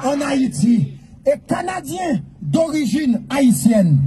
En Haïti et Canadiens d'origine haïtienne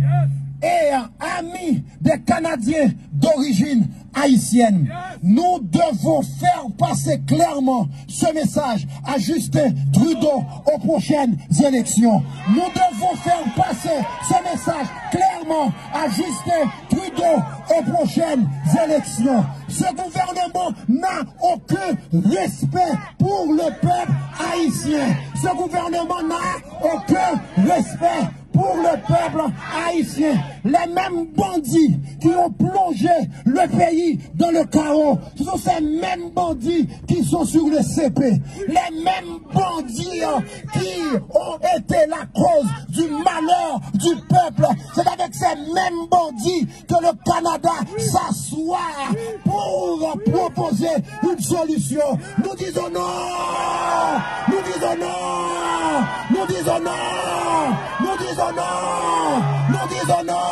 et amis des Canadiens d'origine haïtienne, nous devons faire passer clairement ce message à Justin Trudeau aux prochaines élections. Nous devons faire passer ce message clairement à Justin Trudeau aux prochaines élections. Ce gouvernement n'a aucun respect pour le peuple haïtien. Ce gouvernement n'a aucun respect pour le peuple haïtien. Les mêmes bandits qui ont plongé le pays dans le chaos, ce sont ces mêmes bandits qui sont sur le CP. Les mêmes bandits qui ont été la cause du malheur du peuple. C'est avec ces mêmes bandits que le Canada s'assoit pour proposer une solution. Nous disons non! Nous disons non! Nous disons non! Nous disons non! Nous disons non!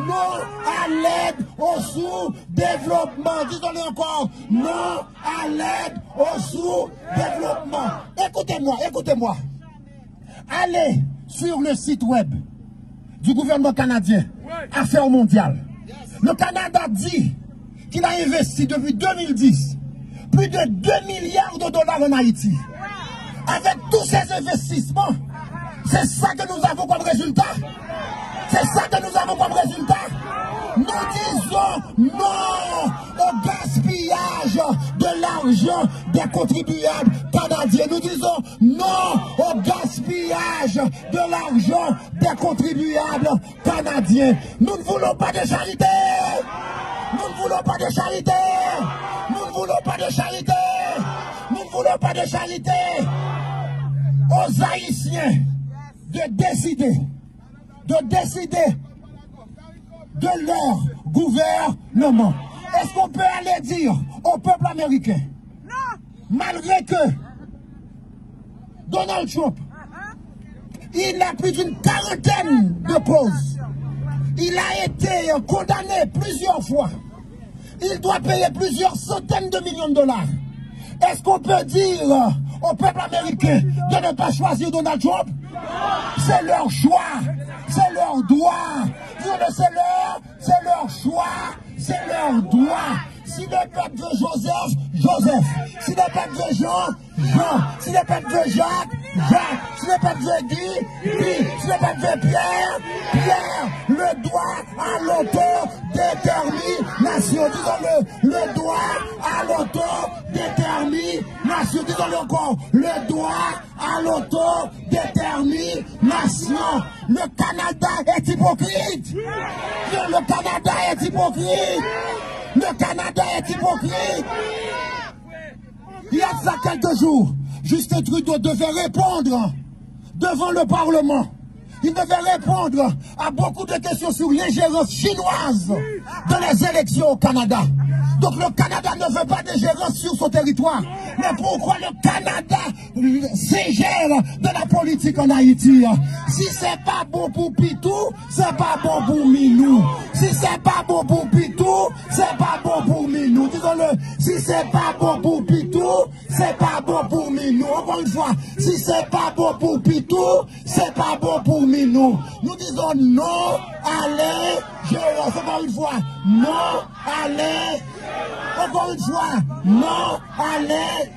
Non à l'aide au sous-développement. Disons-le encore. Non à l'aide au sous-développement. Écoutez-moi, écoutez-moi. Allez sur le site web du gouvernement canadien, Affaires mondiales. Le Canada dit qu'il a investi depuis 2010 plus de 2 milliards de dollars en Haïti. Avec tous ces investissements, c'est ça que nous avons comme résultat. C'est ça que nous avons comme résultat. Nous disons non au gaspillage de l'argent des contribuables canadiens. Nous disons non au gaspillage de l'argent des contribuables canadiens. Nous ne voulons pas de charité. Nous ne voulons pas de charité. Nous ne voulons pas de charité. Nous ne voulons pas de charité. Aux Haïtiens de décider de leur gouvernement. Est-ce qu'on peut aller dire au peuple américain, malgré que Donald Trump, il a plus d'une quarantaine de causes, il a été condamné plusieurs fois, il doit payer plusieurs centaines de millions de dollars. Est-ce qu'on peut dire au peuple américain de ne pas choisir Donald Trump? C'est leur choix, c'est leur droit. C'est leur choix, c'est leur droit. Si le peuple veut Joseph, Joseph. Si le peuple veut Jean, Jean. Si le peuple veut Jacques, Jacques. Si le peuple veut Guy, Guy. Si le peuple veut Pierre, Pierre. Le droit à l'autodétermination. Disons-le, le droit à l'autodétermination. Disons-le encore, le droit à l'autodétermination. Le Canada est hypocrite. Le Canada est hypocrite. Le Canada est hypocrite. Il y a de ça quelques jours, Justin Trudeau devait répondre devant le Parlement. Il devait répondre à beaucoup de questions sur l'ingérence chinoise dans les élections au Canada. Donc le Canada ne veut pas d'ingérence sur son territoire. Mais pourquoi le Canada s'ingère dans la politique en Haïti? Si c'est pas bon pour Pitou, c'est pas bon pour Minou. Si c'est pas bon pour Pitou, c'est pas bon pour Minou. Disons-le, si c'est pas bon pour Pitou, c'est pas bon pour Minou. Encore une fois, si c'est pas bon pour Pitou, c'est pas bon pour Minou. Nous disons non à l'ingérence. Encore une fois, non à l'ingérence. Encore une fois, non, allez.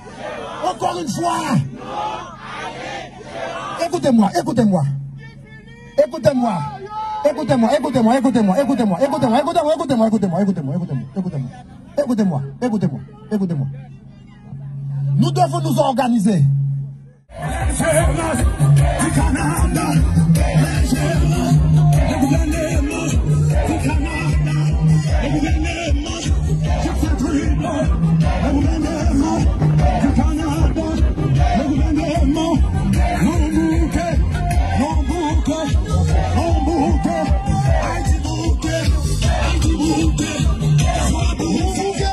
Encore une fois. Écoutez-moi, écoutez-moi. Écoutez-moi. Écoutez-moi, écoutez-moi, écoutez-moi, écoutez-moi, écoutez-moi, écoutez-moi, écoutez-moi, écoutez-moi, écoutez-moi, écoutez-moi, écoutez-moi, écoutez-moi, écoutez-moi. Nous devons nous organiser. Du Canada, le gouvernement du Canada, le gouvernement du Canada, le gouvernement, non bouquet, Haïti bouquet, soit bouquet.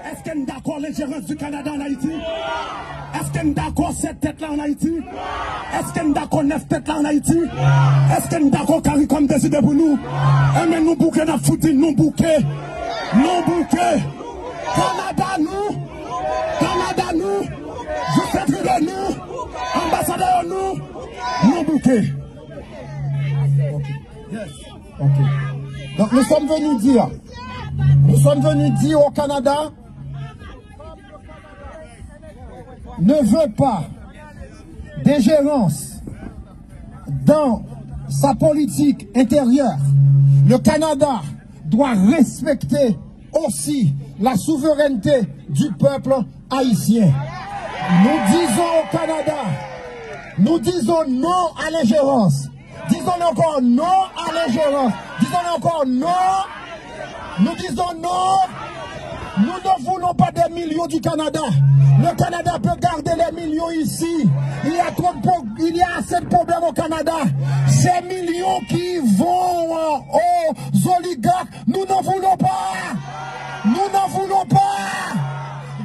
Est-ce qu'on est d'accord l'ingérence du Canada en Haïti? Est-ce qu'on est d'accord cette tête-là en Haïti? Est-ce qu'on est d'accord 9 têtes-là en Haïti? Est-ce qu'on est d'accord carré comme décidé pour nous? Et mais nous bouquets, nous foutu, nous bouquets. Nous bouquets. Canada, nous. Justin Trudeau, nous. Ambassadeur, nous bouquets. Ok. Donc nous sommes venus dire au Canada, ne veut pas d'ingérence dans sa politique intérieure. Le Canada doit respecter aussi la souveraineté du peuple haïtien. Nous disons au Canada, nous disons non à l'ingérence. Disons encore non à l'ingérence. Disons encore non. Nous disons non. Nous ne voulons pas des millions du Canada. Le Canada peut garder les millions ici. Il y a assez de problèmes au Canada. Ces millions qui vont aux oligarques, nous n'en voulons pas. Nous n'en voulons pas.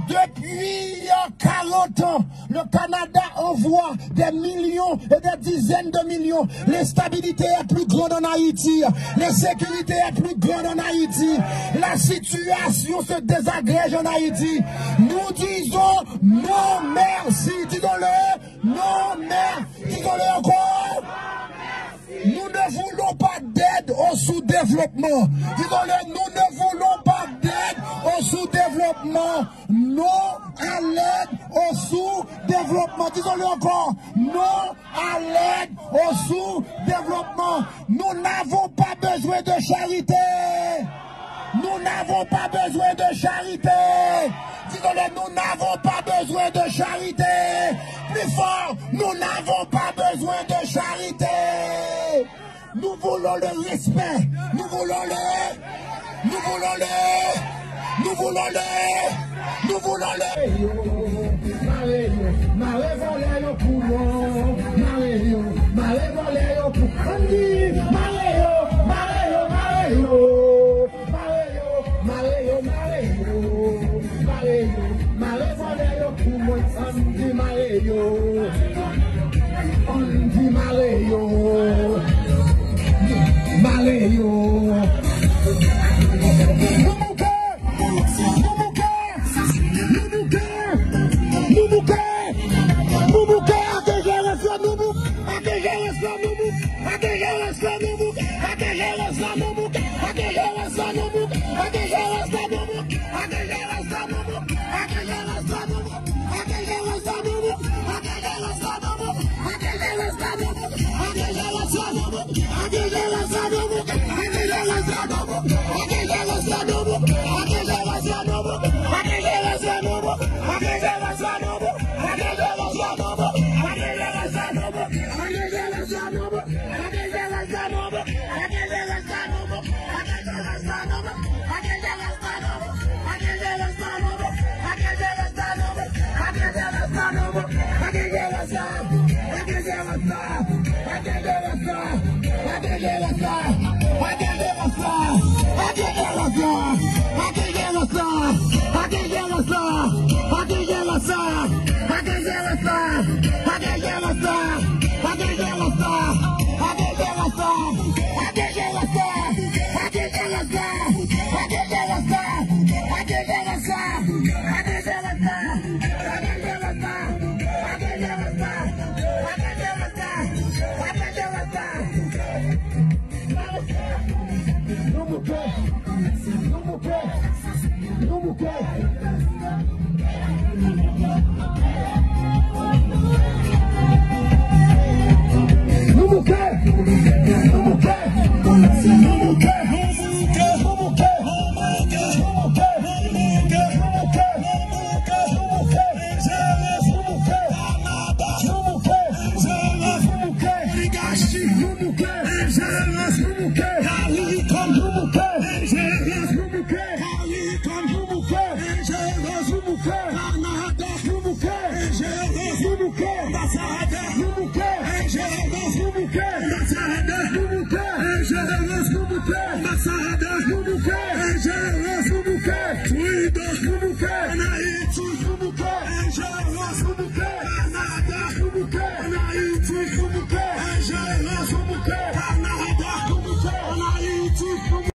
Depuis 40 ans, le Canada envoie des millions et des dizaines de millions. L'instabilité est plus grande en Haïti. L'insécurité est plus grande en Haïti. La situation se désagrège en Haïti. Nous disons non merci. Disons-le, non merci. Disons-le encore. Nous ne voulons pas d'aide au sous-développement. Disons-le, nous ne voulons pas d'aide au sous-développement. Non à l'aide au sous-développement. Disons-le encore. Non à l'aide au sous-développement. Nous n'avons pas besoin de charité. Nous n'avons pas besoin de charité. Disons-le, nous n'avons pas besoin de charité. Plus fort, nous n'avons pas besoin de charité. Nous voulons le respect. Nous voulons le Mare,